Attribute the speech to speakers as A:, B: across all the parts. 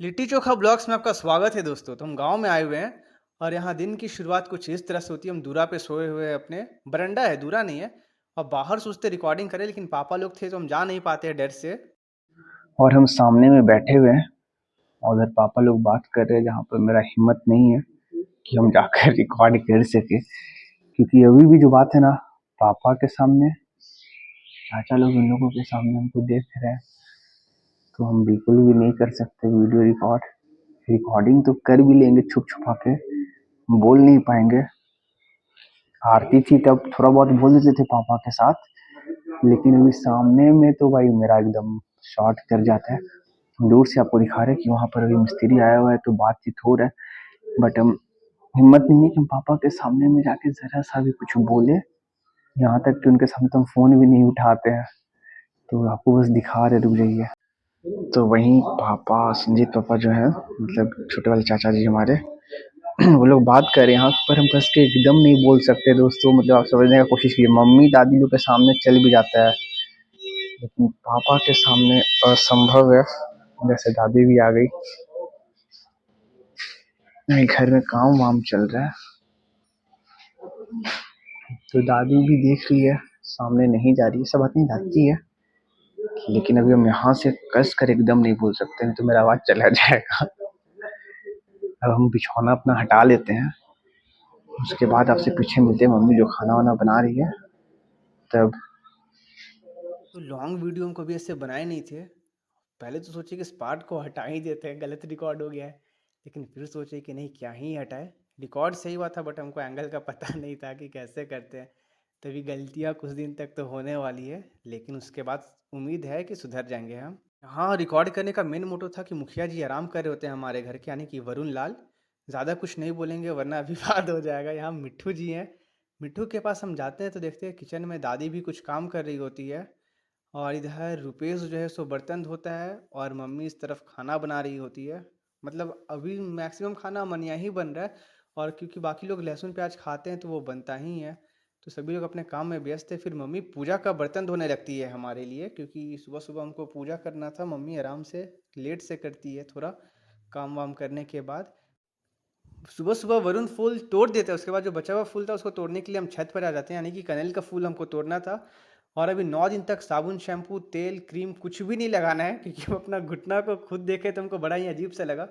A: Litti chokha blogs में आपका स्वागत है दोस्तों। तो हम गांव में आए हुए हैं और यहाँ दिन की शुरुआत कुछ इस तरह से होती है। हम दूरा पे सोए हुए हैं, अपने बरंडा है, दूरा नहीं है। और बाहर सोचते रिकॉर्डिंग करें, लेकिन पापा लोग थे तो हम जा नहीं पाते हैं डर से।
B: और हम सामने में बैठे हुए हैं और उधर पापा लोग बात कर रहे हैं, जहाँ पर मेरा हिम्मत नहीं है कि हम जाकर रिकॉर्ड कर सके, क्योंकि अभी भी जो बात है ना, पापा के सामने, चाचा लोग इन लोगों के सामने हमको देख रहे हैं, तो हम बिल्कुल भी नहीं कर सकते वीडियो रिकॉर्ड। रिकॉर्डिंग तो कर भी लेंगे छुप छुपा के, बोल नहीं पाएंगे। आरती थी तब थोड़ा बहुत बोल देते थे पापा के साथ, लेकिन अभी सामने में तो भाई मेरा एकदम शॉर्ट कर जाता है। दूर से आपको दिखा रहे हैं कि वहाँ पर अभी मिस्त्री आया हुआ है, तो बातचीत हो रहा है, बट हम हिम्मत नहीं है कि हम पापा के सामने में जाके जरा सा भी कुछ बोले। यहाँ तक कि उनके सामने तो हम फोन भी नहीं उठाते हैं, तो आपको बस दिखा रहे, रुक जाइए। तो वहीं पापा, संजीत पापा जो है, मतलब छोटे वाले चाचा जी हमारे, वो लोग बात कर रहे हैं यहाँ पर। हम कस के एकदम नहीं बोल सकते दोस्तों, मतलब आप समझने का कोशिश कीजिए। मम्मी दादी लोग के सामने चल भी जाता है, लेकिन पापा के सामने असंभव है। जैसे दादी भी आ गई, नहीं घर में काम वाम चल रहा है, तो दादी भी देख रही है, सामने नहीं जा रही है। सब बात नहीं, दादी है, लेकिन अभी हम यहाँ से कस कर एकदम नहीं बोल सकते, नहीं तो मेरा आवाज चला जाएगा। अब हम बिछौना अपना हटा लेते हैं, उसके बाद आपसे पीछे मिलते हैं मम्मी जो खाना वाना बना रही है तब।
A: तो लॉन्ग वीडियो हम कभी ऐसे बनाए नहीं थे। पहले तो सोचे कि इस पार्ट को हटा ही देते हैं, गलत रिकॉर्ड हो गया है। लेकिन फिर सोचे कि नहीं, क्या ही हटाए। रिकॉर्ड सही हुआ था, बट हमको एंगल का पता नहीं था कि कैसे करते हैं। तभी गलतियाँ कुछ दिन तक तो होने वाली है, लेकिन उसके बाद उम्मीद है कि सुधर जाएंगे हम। हाँ, रिकॉर्ड करने का मेन मोटो था कि मुखिया जी आराम कर रहे होते हैं हमारे घर के, यानी कि वरुण लाल। ज़्यादा कुछ नहीं बोलेंगे वरना विवाद हो जाएगा। यहाँ मिट्ठू जी हैं। मिट्ठू के पास हम जाते हैं तो देखते हैं किचन में दादी भी कुछ काम कर रही होती है। और इधर रुपेश जो है सो बर्तन धोता है और मम्मी इस तरफ खाना बना रही होती है। मतलब अभी मैक्सिमम खाना मनिया ही बन रहा है। और क्योंकि बाकी लोग लहसुन प्याज खाते हैं तो वो बनता ही है। तो सभी लोग अपने काम में व्यस्त है। फिर मम्मी पूजा का बर्तन धोने लगती है हमारे लिए, क्योंकि सुबह सुबह हमको पूजा करना था। मम्मी आराम से लेट से करती है, थोड़ा काम वाम करने के बाद। सुबह सुबह वरुण फूल तोड़ देता है, उसके बाद जो बचा हुआ फूल था उसको तोड़ने के लिए हम छत पर आ जाते हैं, यानी कि कनेल का फूल हमको तोड़ना था। और अभी 9 दिन तक साबुन शैम्पू तेल क्रीम कुछ भी नहीं लगाना है, क्योंकि हम अपना घुटना को खुद देखे तो हमको बड़ा ही अजीब सा लगा।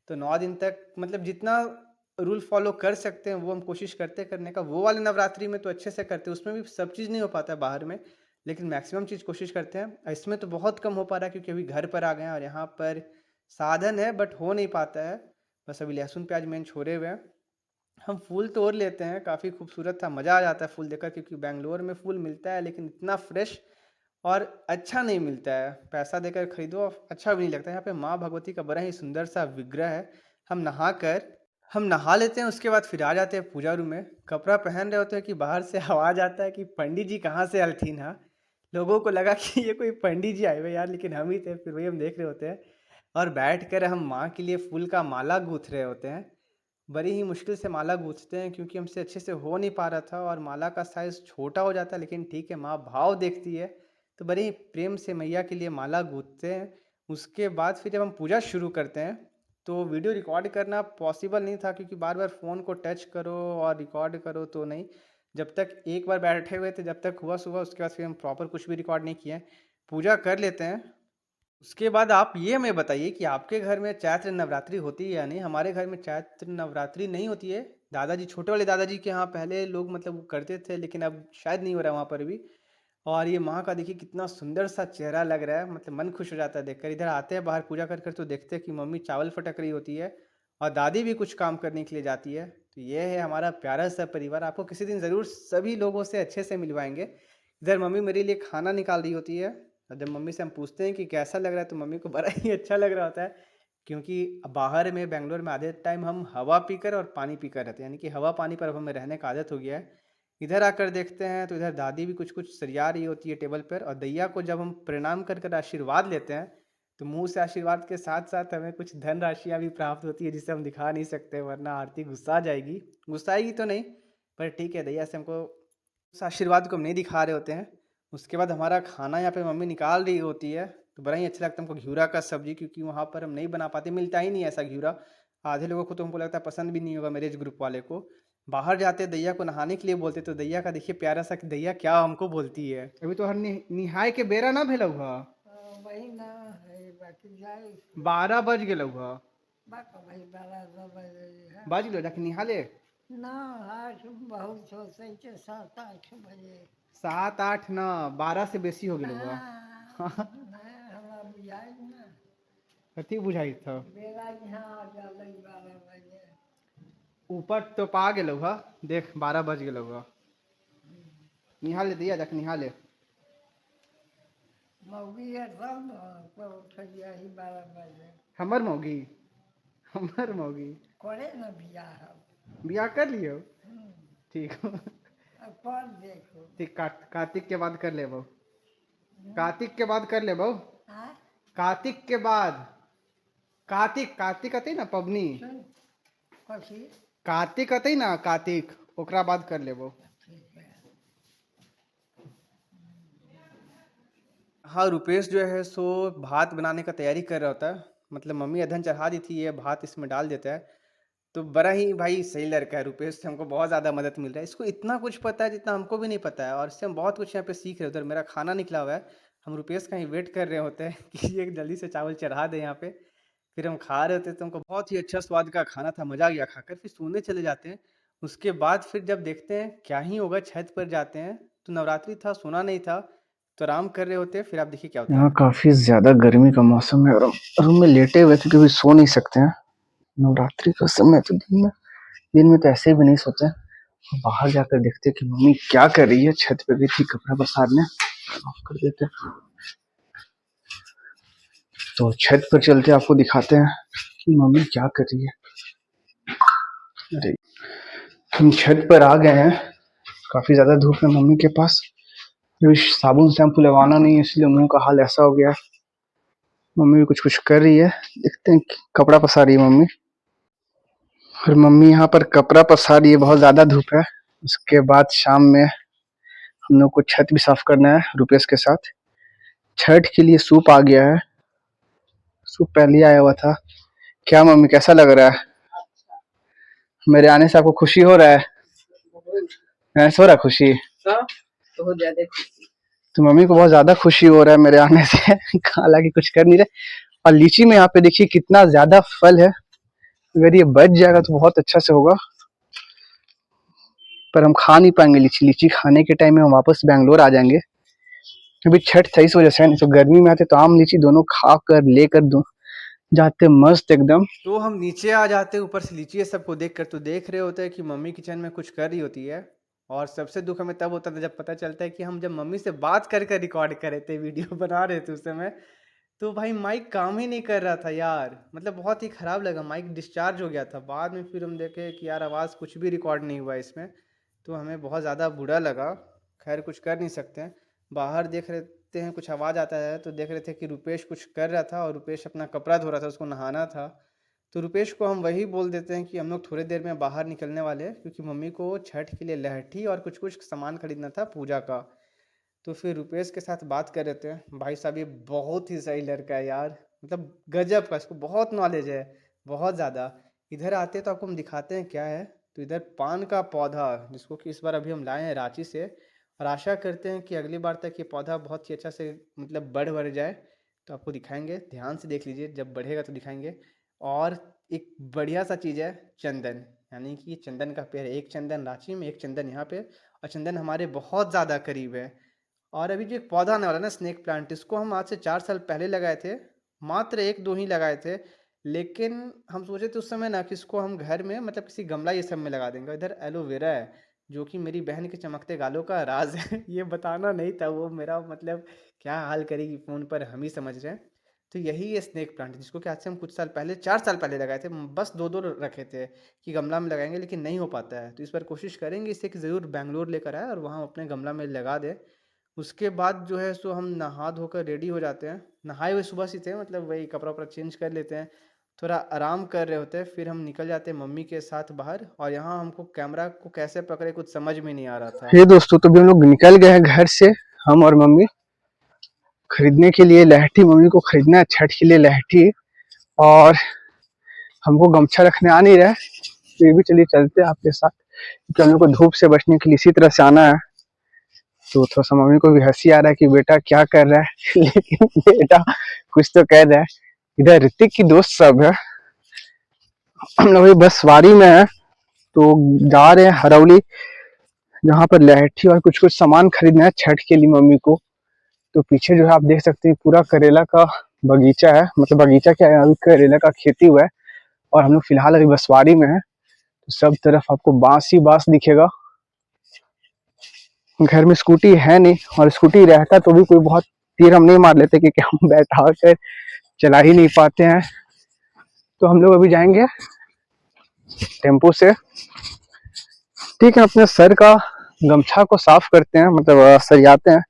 A: तो 9 दिन तक मतलब जितना रूल फॉलो कर सकते हैं वो हम कोशिश करते करने का। वो वाले नवरात्रि में तो अच्छे से करते हैं, उसमें भी सब चीज़ नहीं हो पाता है बाहर में, लेकिन मैक्सिमम चीज़ कोशिश करते हैं। इसमें तो बहुत कम हो पा रहा है, क्योंकि अभी घर पर आ गए हैं और यहाँ पर साधन है बट हो नहीं पाता है। बस अभी लहसुन प्याज मेन छोड़े हुए हैं। हम फूल तोड़ लेते हैं, काफ़ी खूबसूरत था, मज़ा आ जाता है फूल देखकर, क्योंकि बैंगलोर में फूल मिलता है लेकिन इतना फ्रेश और अच्छा नहीं मिलता है। पैसा देकर खरीदो और अच्छा भी नहीं लगता। यहाँ पे माँ भगवती का बड़ा ही सुंदर सा विग्रह है। हम नहा कर हम नहा लेते हैं, उसके बाद फिर आ जाते हैं पूजा रूम में। कपड़ा पहन रहे होते हैं कि बाहर से आवाज़ आता है कि पंडित जी कहाँ से अलथीन हा। लोगों को लगा कि ये कोई पंडित जी आए हुए यार, लेकिन हम ही थे। फिर वही हम देख रहे होते हैं और बैठ कर हम माँ के लिए फूल का माला गूँथ रहे होते हैं। बड़ी ही मुश्किल से माला गूँथते हैं, क्योंकि हमसे अच्छे से हो नहीं पा रहा था और माला का साइज़ छोटा हो जाता है, लेकिन ठीक है, माँ भाव देखती है। तो बड़े ही प्रेम से मैया के लिए माला गूँथते हैं। उसके बाद फिर जब हम पूजा शुरू करते हैं तो वीडियो रिकॉर्ड करना पॉसिबल नहीं था, क्योंकि बार बार फ़ोन को टच करो और रिकॉर्ड करो तो नहीं। जब तक एक बार बैठे हुए थे, जब तक हुआ सुबह, उसके बाद फिर हम प्रॉपर कुछ भी रिकॉर्ड नहीं किए। पूजा कर लेते हैं। उसके बाद आप ये हमें बताइए कि आपके घर में चैत्र नवरात्रि होती है या नहीं। हमारे घर में चैत्र नवरात्रि नहीं होती है। दादाजी, छोटे वाले दादाजी के यहाँ पहले लोग मतलब वो करते थे, लेकिन अब शायद नहीं हो रहा है वहाँ पर भी। और ये माँ का देखिए कितना सुंदर सा चेहरा लग रहा है, मतलब मन खुश हो जाता है देखकर। इधर आते हैं बाहर पूजा कर कर तो देखते हैं कि मम्मी चावल फटक रही होती है और दादी भी कुछ काम करने के लिए जाती है। तो ये है हमारा प्यारा सा परिवार। आपको किसी दिन ज़रूर सभी लोगों से अच्छे से मिलवाएंगे। इधर मम्मी मेरे लिए खाना निकाल रही होती है, और जब मम्मी से हम पूछते हैं कि कैसा लग रहा है तो मम्मी को बड़ा ही अच्छा लग रहा होता है। क्योंकि बाहर में बेंगलोर में आधे टाइम हम हवा पीकर और पानी पीकर रहते हैं, यानी कि हवा पानी पर अब हमें रहने का आदत हो गया है। इधर आकर देखते हैं तो इधर दादी भी कुछ कुछ सरिया रही होती है टेबल पर, और दैया को जब हम प्रणाम कर कर आशीर्वाद लेते हैं तो मुंह से आशीर्वाद के साथ साथ हमें कुछ धन राशियाँ भी प्राप्त होती है, जिसे हम दिखा नहीं सकते वरना आरती गुस्सा जाएगी। गुस्साएगी तो नहीं, पर ठीक है, दैया से हमको उस आशीर्वाद को हम नहीं दिखा रहे होते हैं। उसके बाद हमारा खाना यहाँ पे मम्मी निकाल रही होती है। तो बड़ा ही अच्छा लगता है हमको घिउरा का सब्जी, क्योंकि वहाँ पर हम नहीं बना पाते, मिलता ही नहीं है ऐसा घिउरा। आधे लोगों को तो हमको लगता है पसंद भी नहीं होगा, मेरे एज ग्रुप वाले को। बाहर जाते दैया को नहाने के लिए बोलते, तो दैया का देखिए प्यारा सा कि दैया क्या हमको बोलती है। अभी तो हर निहाय के बेरा ना भेलौ ह,
C: वही ना है बाकी जाए
A: 12 बज गेलौ ह,
C: बाका भाई बाला बजे है
A: बज गेलौ जाके निहा ले।
C: ना 8 बहुत सोचे के 7-8 बजे
A: 7-8 ना, 12 से बेसी हो गेलौ ह।
C: हाँ, नहीं हमरा बुझाई ना
A: कथी बुझाई था?
C: बेला यहाँ जल्दी 12 बजे
A: ऊपर तो पा गेलौ ह, देख 12 बज गेलौ ह। निहा ले दैया, जाके निहा ले।
C: मौगी है तब न तो उठिया ही 12 बजे
A: हमर मौगी, हमर मौगी
C: करे न बियाह
A: बियाह कर लियो, ठीक हो।
C: अब पर देखो
A: ठीक, कार्तिक के बाद कर लेबो, कार्तिक के बाद कर लेबो,
C: हाँ
A: कार्तिक के बाद, कार्तिक अतै ना पबनी,
C: सुन कथी
A: कार्तिक अतै ना, कार्तिक ओकरा बाद कर लेबो।
C: ठीक है
A: हाँ, रुपेश जो है सो भात बनाने का तैयारी कर रहा होता है, मतलब मम्मी अधन चढ़ा दी थी, ये भात इसमें डाल देता है। तो बड़ा ही भाई सही लड़का है रुपेश, से हमको बहुत ज़्यादा मदद मिल रहा है। इसको इतना कुछ पता है जितना हमको भी नहीं पता है, और इससे हम बहुत कुछ यहाँ पे सीख रहे हैं। उधर मेरा खाना निकला हुआ है, हम रुपेश का ही वेट कर रहे होते हैं कि ये जल्दी से चावल चढ़ा दे यहाँ पे। फिर हम खा रहे होते हैं, तो हमको बहुत ही अच्छा स्वाद का खाना था, मज़ा आ गया खाकर। फिर सोने चले जाते हैं। उसके बाद फिर जब देखते हैं क्या ही होगा, छत पर जाते हैं तो नवरात्रि था, सोना नहीं था, तो आराम कर रहे होते हैं। फिर आप देखिए क्या होता
B: यहाँ
A: है।
B: काफी ज्यादा गर्मी का मौसम है और हम रूम में लेटे हुए थे क्योंकि सो नहीं सकते हैं। नवरात्रि का समय तो दिन में तो ऐसे भी नहीं सोते। बाहर जाकर देखते कि मम्मी क्या कर रही है। छत पे गई थी कपड़ा पसारने, ऑफ कर देते। तो छत पर चलते आपको दिखाते हैं कि मम्मी क्या कर रही है। अरे हम छत पर आ गए हैं, काफी ज्यादा धूप है मम्मी के पास। अभी साबुन शैम्पू लगाना नहीं है, इसलिए मुंह का हाल ऐसा हो गया है। मम्मी भी कुछ कुछ कर रही है, देखते हैं। कपड़ा पसार रही है मम्मी, और मम्मी यहाँ पर कपड़ा पसार रही है, बहुत ज्यादा धूप है। उसके बाद शाम में हम लोग को छत भी साफ करना है रुपेश के साथ। छठ के लिए सूप आ गया है, सूप पहले ही आया हुआ था। क्या मम्मी कैसा लग रहा है? मेरे आने से आपको खुशी हो रहा है? ऐसा हो रहा है खुशी?
C: बहुत ज्यादा
B: तो मम्मी को बहुत ज्यादा खुशी हो रहा है मेरे आने से। हालांकि कुछ कर नहीं रहे। और लीची में यहाँ पे देखिए कितना ज्यादा फल है। अगर ये बच जाएगा तो बहुत अच्छा से होगा, पर हम खा नहीं पाएंगे लीची। लीची खाने के टाइम में हम वापस बैंगलोर आ जाएंगे। अभी छठ था इस वजह से, नहीं तो गर्मी में आते तो आम लीची दोनों खा कर लेकर जाते मस्त एकदम।
A: तो हम नीचे आ जाते हैं, ऊपर से लीची ये सबको देख कर, तो देख रहे होते हैं कि मम्मी किचन में कुछ कर रही होती है। और सबसे दुख हमें तब होता था जब पता चलता है कि हम जब मम्मी से बात कर कर रिकॉर्ड कर रहे थे, वीडियो बना रहे थे उस समय, तो भाई माइक काम ही नहीं कर रहा था यार। मतलब बहुत ही ख़राब लगा, माइक डिस्चार्ज हो गया था। बाद में फिर हम देखे कि यार आवाज़ कुछ भी रिकॉर्ड नहीं हुआ इसमें, तो हमें बहुत ज़्यादा बुरा लगा। खैर कुछ कर नहीं सकते हैं। बाहर देख रहे हैं कुछ आवाज़ आता है, तो देख रहे थे कि रुपेश कुछ कर रहा था, और रुपेश अपना कपड़ा धो रहा था, उसको नहाना था। तो रुपेश को हम वही बोल देते हैं कि हम लोग थोड़ी देर में बाहर निकलने वाले हैं, क्योंकि मम्मी को छठ के लिए लहठी और कुछ कुछ सामान खरीदना था पूजा का। तो फिर रुपेश के साथ बात कर रहे थे। भाई साहब ये बहुत ही सही लड़का है यार, मतलब गजब का, इसको बहुत नॉलेज है, बहुत ज़्यादा। इधर आते हैं तो आपको हम दिखाते हैं क्या है। तो इधर पान का पौधा, जिसको कि इस बार अभी हम लाए हैं रांची से, और आशा करते हैं कि अगली बार तक ये पौधा बहुत ही अच्छा से मतलब बढ़ जाए। तो आपको दिखाएंगे, ध्यान से देख लीजिए, जब बढ़ेगा तो दिखाएंगे। और एक बढ़िया सा चीज़ है चंदन, यानी कि चंदन का पेड़ है। एक चंदन रांची में, एक चंदन यहाँ पे, और चंदन हमारे बहुत ज़्यादा करीब है। और अभी जो एक पौधा आने वाला है ना, स्नेक प्लांट, इसको हम आज से 4 साल पहले लगाए थे। मात्र 1-2 ही लगाए थे, लेकिन हम सोचे थे उस समय ना कि इसको हम घर में मतलब किसी गमला ये सब में लगा देंगे। इधर एलोवेरा है, जो कि मेरी बहन के चमकते गालों का राज है। ये बताना नहीं था, वो मेरा मतलब क्या हाल करेगी फ़ोन पर हम ही समझ रहे हैं। तो यही है स्नेक प्लांट, जिसको कि आज से हम कुछ साल पहले, 4 साल पहले लगाए थे। बस 2-2 रखे थे कि गमला में लगाएंगे, लेकिन नहीं हो पाता है। तो इस बार कोशिश करेंगे इसे कि ज़रूर बैंगलोर लेकर आए और वहाँ अपने गमला में लगा दें। उसके बाद जो है सो हम नहा धोकर रेडी हो जाते हैं। नहाए हुए सुबह से थे, मतलब वही कपड़ा वपड़ा चेंज कर लेते हैं, थोड़ा आराम कर रहे होते हैं। फिर हम निकल जाते हैं मम्मी के साथ बाहर, और यहाँ हमको कैमरा को कैसे पकड़े कुछ समझ में नहीं आ रहा था।
B: ये दोस्तों तो भी हम लोग निकल गए हैं घर से, हम और मम्मी। खरीदने के लिए लहठी, मम्मी को खरीदना है छठ के लिए लहठी, और हमको गमछा रखने आ नहीं रहा है, तो ये भी चलिए चलते हैं आपके साथ, क्योंकि हम लोग को धूप से बचने के लिए इसी तरह से आना है। तो थोड़ा सा मम्मी को भी हंसी आ रहा है कि बेटा क्या कर रहा है लेकिन बेटा कुछ तो कह रहा है। इधर ऋतिक की दोस्त सब है, हम लोग बसवारी में है, तो जा रहे हैं हरौली, जहाँ पर लहठी और कुछ कुछ सामान खरीदना है छठ के लिए मम्मी को। तो पीछे जो है आप देख सकते हैं पूरा करेला का बगीचा है, मतलब बगीचा क्या है, अभी करेला का खेती हुआ है। और हम लोग फिलहाल अभी बसवारी में है, तो सब तरफ आपको बांस ही बांस दिखेगा। घर में स्कूटी है नहीं, और स्कूटी रहता तो भी कोई बहुत तीर हम नहीं मार लेते, क्योंकि हम बैठा कर चला ही नहीं पाते हैं। तो हम लोग अभी जाएंगे टेम्पो से। ठीक है, अपने सर का गमछा को साफ करते हैं, मतलब सरियाते हैं,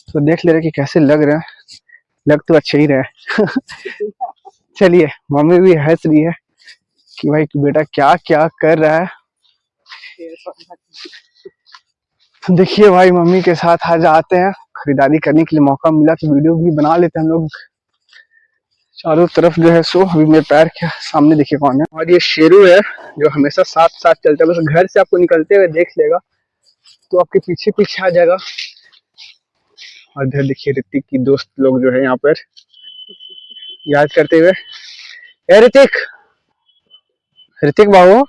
B: तो देख ले रहे कि कैसे लग रहे हैं। लग तो अच्छे ही रहे चलिए, मम्मी भी हंस रही है कि भाई बेटा क्या क्या कर रहा है। देखिए भाई, मम्मी के साथ आज आते हैं, खरीदारी करने के लिए मौका मिला तो वीडियो भी बना लेते हैं हम लोग। चारों तरफ जो है सो अभी मेरे पैर के सामने देखिए कौन है, और ये शेरू है जो हमेशा साथ साथ चलता है, बस घर से आपको निकलते हुए देख लेगा तो आपके पीछे पीछे आ जाएगा। और इधर देखिए ऋतिक की दोस्त लोग जो है यहाँ पर याद करते हुए, ए ऋतिक, ऋतिक बाबू,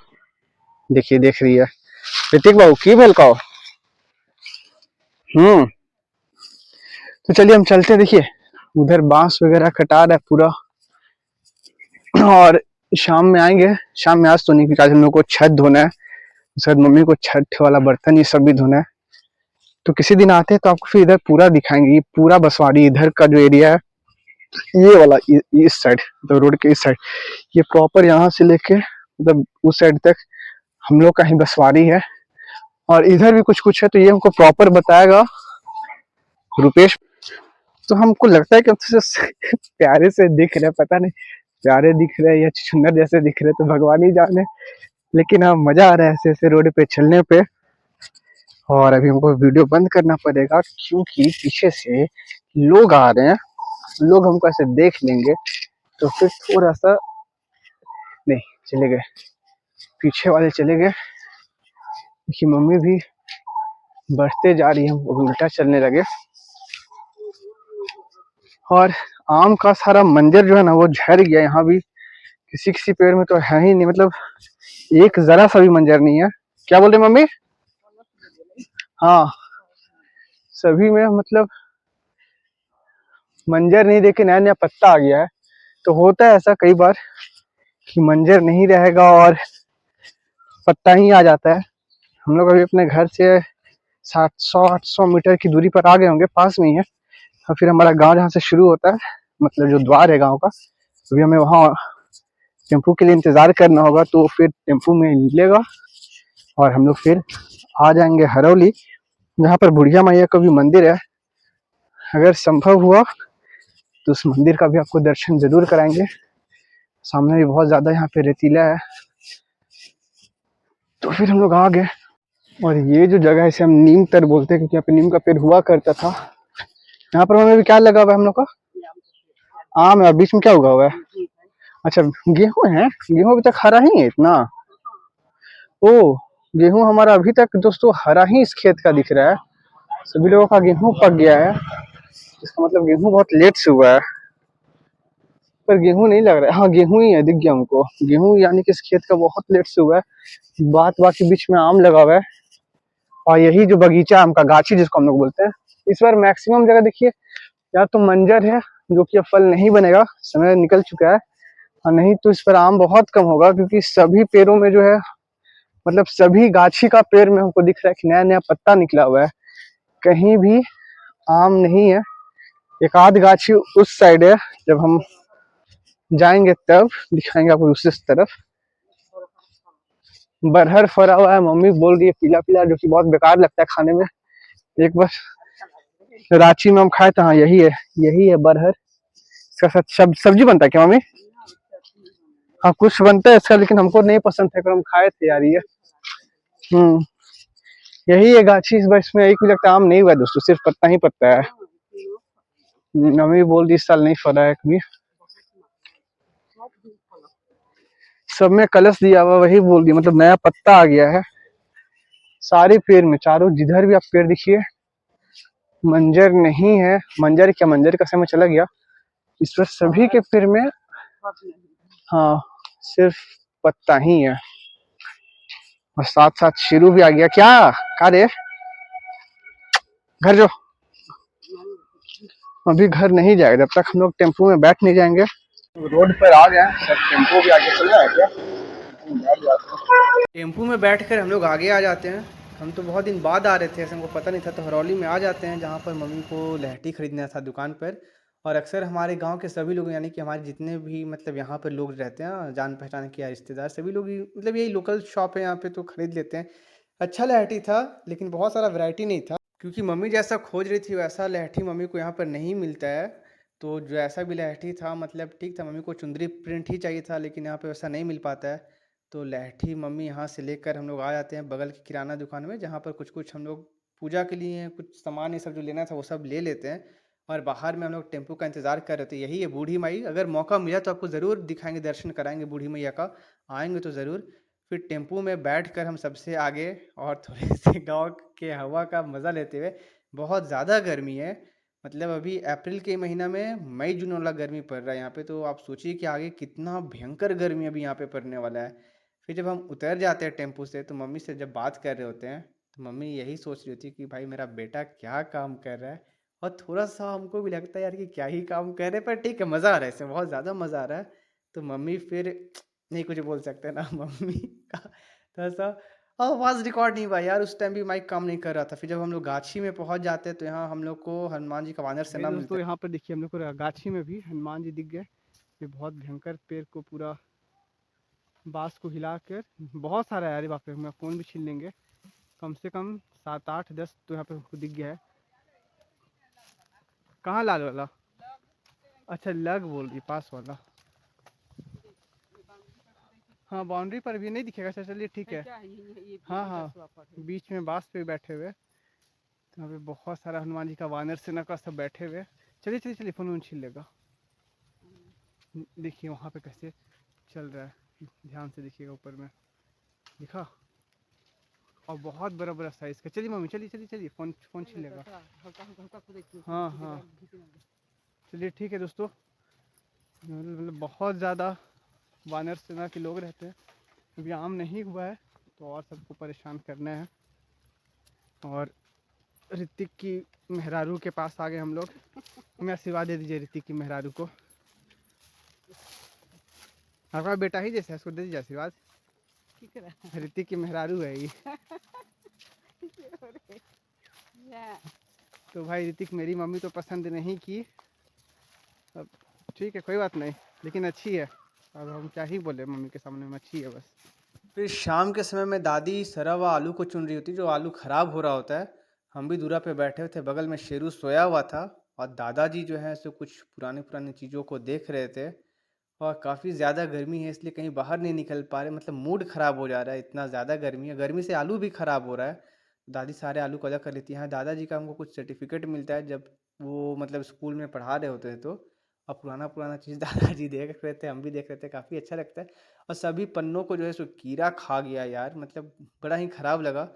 B: देखिए देख रही है, ऋतिक बाबू की भेल का। तो चलिए हम चलते हैं। देखिए उधर बांस वगैरह कटा रहा है पूरा, और शाम में आएंगे। शाम में आज तो नहीं, क्योंकि आज हम लोग को छत धोना है, शायद मम्मी को छठ वाला बर्तन ये सब भी धोना है। तो किसी दिन आते हैं तो आपको फिर इधर पूरा दिखाएंगे, ये पूरा बसवाड़ी इधर का जो एरिया है, ये वाला इस साइड, तो रोड के इस साइड, ये प्रॉपर यहाँ से लेके मतलब उस साइड तक हम लोग का ही बसवाड़ी है। और इधर भी कुछ कुछ है, तो ये हमको प्रॉपर बताएगा रुपेश। तो हमको लगता है कि प्यारे से दिख रहे, पता नहीं प्यारे दिख रहे या सुंदर जैसे दिख रहे, तो भगवान ही जाने। लेकिन हाँ, मजा आ रहा है ऐसे ऐसे रोड पे चलने पे। और अभी हमको वीडियो बंद करना पड़ेगा, क्योंकि पीछे से लोग आ रहे हैं, लोग हमको ऐसे देख लेंगे तो फिर थोड़ा सा, नहीं चले गए, पीछे वाले चले गए। देखिए मम्मी भी बढ़ते जा रही है, हम उल्टा चलने लगे। और आम का सारा मंजर जो है ना वो झड़ गया, यहाँ भी किसी किसी पेड़ में तो है ही नहीं, मतलब एक जरा सा भी मंजर नहीं है। क्या बोल रहे मम्मी? हाँ, सभी में मतलब मंजर नहीं, देखे नया नया पत्ता आ गया है। तो होता है ऐसा कई बार कि मंजर नहीं रहेगा और पत्ता ही आ जाता है। हम लोग अभी अपने घर से 700-800 मीटर की दूरी पर आ गए होंगे, पास में ही है। और फिर हमारा गांव जहाँ से शुरू होता है, मतलब जो द्वार है गांव का, अभी हमें वहाँ टेम्पू के लिए इंतजार करना होगा। तो फिर टेम्पू में निकलेगा और हम लोग फिर आ जाएंगे हरौली, जहाँ पर बुढ़िया मैया का भी मंदिर है। अगर संभव हुआ तो उस मंदिर का भी आपको दर्शन जरूर कराएंगे। सामने भी बहुत ज्यादा यहाँ पे रेतीला है। तो फिर हम लोग आ गए, और ये जो जगह है इसे हम नीम तर बोलते हैं, क्योंकि यहाँ पे नीम का पेड़ हुआ करता था। यहाँ पर हमें भी क्या लगा हुआ है हम लोग का? आम है, और बीच में क्या उगा हुआ है? अच्छा, गेहूं है। गेहूं अभी तक हरा ही है इतना? ओ, गेहूं हमारा अभी तक दोस्तों हरा ही इस खेत का दिख रहा है। सभी लोगों का गेहूं पक गया है, इसका मतलब गेहूं बहुत लेट से हुआ है। पर गेहूं नहीं लग रहा है, हाँ गेहूं ही है, दिख गया हमको गेहूं, यानी कि इस खेत का बहुत लेट से हुआ है। बात बाकी बीच में आम लगा हुआ है, और यही जो बगीचा आम का गाछी जिसको हम लोग बोलते हैं, इस बार मैक्सिमम जगह देखिए या तो मंजर है, जो कि अब फल नहीं बनेगा, समय निकल चुका है, और नहीं तो इस पर आम बहुत कम होगा, क्योंकि सभी पेड़ों में जो है, मतलब सभी गाछी का पेड़ में हमको दिख रहा है कि नया नया पत्ता निकला हुआ है, कहीं भी आम नहीं है। एक आध गाछी उस साइड है, जब हम जाएंगे तब दिखाएंगे आपको दूसरी तरफ। बरहर फरा हुआ है, मम्मी बोल रही है पीला पीला, जो कि बहुत बेकार लगता है खाने में। एक बार रांची में हम खाए थे, हाँ यही है बरहर। इसका साथ सब्जी बनता है क्या मम्मी? हाँ कुछ बनता है इसका, लेकिन हमको नहीं पसंद था, हम खाए थे यार ये। हम्म, यही है गाछी। इस बार इसमें एक भी लगता आम नहीं हुआ है दोस्तों, सिर्फ पत्ता ही पत्ता है। मम्मी बोल दी इस साल नहीं फला है कभी। सब में कलश दिया हुआ वही बोल दी, मतलब नया पत्ता आ गया है सारे पेड़ में, चारों जिधर भी आप पेड़ देखिए मंजर नहीं है। मंजर क्या, मंजर का समय चला गया। इस पर सभी के पेड़ में हाँ सिर्फ पत्ता ही है। और साथ साथ शेरू भी आ गया। क्या कहा रे, घर जो अभी घर नहीं जाएगा जब तक हम लोग टेम्पो में बैठ नहीं जाएंगे। रोड पर आ गए, सब टेम्पो भी आगे चल रहा है क्या?
A: टेम्पू में बैठकर हम लोग आगे आ जाते हैं। हम तो बहुत दिन बाद आ रहे थे, ऐसे हमको पता नहीं था, तो हरौली में आ जाते हैं जहाँ पर मम्मी को लहठी खरीदना था दुकान पर। और अक्सर हमारे गांव के सभी लोग, यानी कि हमारे जितने भी मतलब यहाँ पर लोग रहते हैं जान पहचान के या रिश्तेदार, सभी लोग ही मतलब यही लोकल शॉप है यहाँ पे तो खरीद लेते हैं। अच्छा लहठी था लेकिन बहुत सारा वैरायटी नहीं था, क्योंकि मम्मी जैसा खोज रही थी वैसा लहठी मम्मी को यहाँ पर नहीं मिलता है। तो जो ऐसा भी लहठी था मतलब ठीक था, मम्मी को चुंदरी प्रिंट ही चाहिए था लेकिन यहाँ पे वैसा नहीं मिल पाता है। तो लहठी मम्मी यहाँ से लेकर हम लोग आ जाते हैं बगल की किराना दुकान में, जहाँ पर कुछ कुछ हम लोग पूजा के लिए कुछ सामान ये सब जो लेना था वो सब ले लेते हैं। और बाहर में हम लोग टेम्पो का इंतज़ार कर रहे थे। यही है बूढ़ी माई, अगर मौका मिला तो आपको ज़रूर दिखाएंगे, दर्शन कराएंगे बूढ़ी मैया का, आएंगे तो ज़रूर। फिर टेम्पो में बैठकर हम सबसे आगे और थोड़े से गांव के हवा का मज़ा लेते हुए, बहुत ज़्यादा गर्मी है, मतलब अभी अप्रैल के महीना में मई जून वाला गर्मी पड़ रहा है यहाँ पे, तो आप सोचिए कि आगे कितना भयंकर गर्मी अभी यहाँ पे पड़ने वाला है। फिर जब हम उतर जाते हैं टेम्पो से तो मम्मी से जब बात कर रहे होते हैं तो मम्मी यही सोच रही होती है कि भाई मेरा बेटा क्या काम कर रहा है। और थोड़ा सा हमको भी लगता है यार कि क्या ही काम कर रहे हैं, पर ठीक है मज़ा आ रहा है, इसमें बहुत ज़्यादा मज़ा आ रहा है। तो मम्मी फिर नहीं कुछ बोल सकते ना मम्मी का थोड़ा सा आवाज़ रिकॉर्ड नहीं हुआ यार, उस टाइम भी माइक काम नहीं कर रहा था। फिर जब हम लोग गाछी में पहुंच जाते हैं तो यहाँ हम लोग को हनुमान जी का वानर सेना मिलता
B: दोस्तों
A: है।
B: यहाँ पर देखिए हम लोग को गाछी में भी हनुमान जी दिख गए। ये बहुत भयंकर पेड़ को पूरा बांस को हिलाकर, बहुत सारा है, अरे बाप रे, मैं फ़ोन भी छीन लेंगे। कम से कम 7 8 10 तो यहाँ पे हमको दिख गया है। कहाँ लाल वाला? अच्छा लग बोल रही, पास वाला। हाँ बाउंड्री पर भी नहीं दिखेगा। अच्छा चलिए ठीक है। हाँ हाँ बीच में बांस पे बैठे हुए, तो यहाँ पे बहुत सारा हनुमान जी का वानर सेना का सब बैठे हुए। चलिए चलिए चलिए, फ़ोन छीन लेगा। देखिए वहाँ पे कैसे चल रहा है, ध्यान से देखिएगा ऊपर में दिखा, और बहुत बड़ा बड़ा साइज का। चलिए मम्मी चलिए चलिए चलिए, फ़ोन फ़ोन छीन लेगा। हाँ हाँ चलिए ठीक है दोस्तों। मतलब बहुत ज़्यादा वानर सेना के लोग रहते हैं। अभी आम नहीं हुआ है तो और सबको परेशान करना है। और ऋतिक की मेहरारू के पास आ गए हम लोग। मैं आशीर्वाद दे दीजिए ऋतिक की मेहरारू को। आपका बेटा ही जैसा है, उसको दे दीजिए आशीर्वाद। ऋतिक की मेहरारू है ये। तो भाई ऋतिक मेरी मम्मी तो पसंद नहीं की, अब ठीक है कोई बात नहीं, लेकिन अच्छी है। अब हम क्या ही बोले, मम्मी के सामने में अच्छी है बस।
A: फिर शाम के समय में दादी सरा हुआ आलू को चुन रही होती, जो आलू खराब हो रहा होता है। हम भी दूरा पे बैठे हुए थे, बगल में शेरू सोया हुआ था। और दादाजी जो है सो कुछ पुरानी पुरानी चीज़ों को देख रहे थे। और काफ़ी ज़्यादा गर्मी है इसलिए कहीं बाहर नहीं निकल पा रहे, मतलब मूड ख़राब हो जा रहा है, इतना ज़्यादा गर्मी है, गर्मी से आलू भी ख़राब हो रहा है। दादी सारे आलू को अलग कर लेती हैं। दादाजी का हमको कुछ सर्टिफिकेट मिलता है जब वो मतलब स्कूल में पढ़ा रहे होते थे तो। और पुराना पुराना चीज़ दादाजी देख रहे थे, हम भी देख रहे थे, काफ़ी अच्छा लगता है। और सभी पन्नों को जो है सो कीड़ा खा गया यार, मतलब बड़ा ही ख़राब लगा।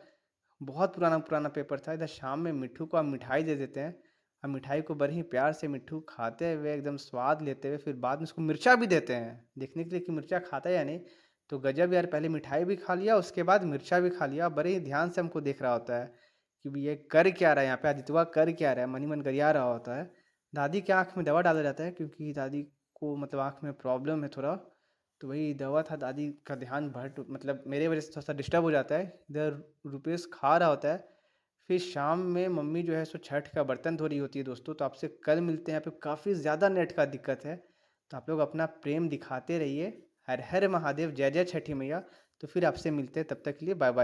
A: बहुत पुराना पुराना पेपर था। इधर शाम में मिट्ठू को हम मिठाई दे देते हैं, और मिठाई को बड़े ही प्यार से मिट्ठू खाते हुए एकदम स्वाद लेते हुए फिर बाद में उसको मिर्चा भी देते हैं देखने के लिए कि मिर्चा खाता है या नहीं। तो गजब यार, पहले मिठाई भी खा लिया उसके बाद मिर्चा भी खा लिया, बड़े ही ध्यान से हमको देख रहा होता है कि भी ये कर क्या रहा है यहाँ पे, आदित्य कर क्या रहा है, मनी मन गरिया रहा होता है। दादी के आँख में दवा डाला जाता है क्योंकि दादी को मतलब आँख में प्रॉब्लम है थोड़ा, तो वही दवा था। दादी का ध्यान भट मतलब मेरे वजह से थोड़ा सा डिस्टर्ब हो जाता है, इधर रुपेश खा रहा होता है। फिर शाम में मम्मी जो है सो छठ का बर्तन धो रही होती है दोस्तों। तो आपसे कल मिलते हैं, यहाँ पे काफ़ी ज़्यादा नेट का दिक्कत है, तो आप लोग अपना प्रेम दिखाते रहिए। हर हर महादेव, जय जय छठी मैया। तो फिर आपसे मिलते हैं, तब तक के लिए बाय बाय।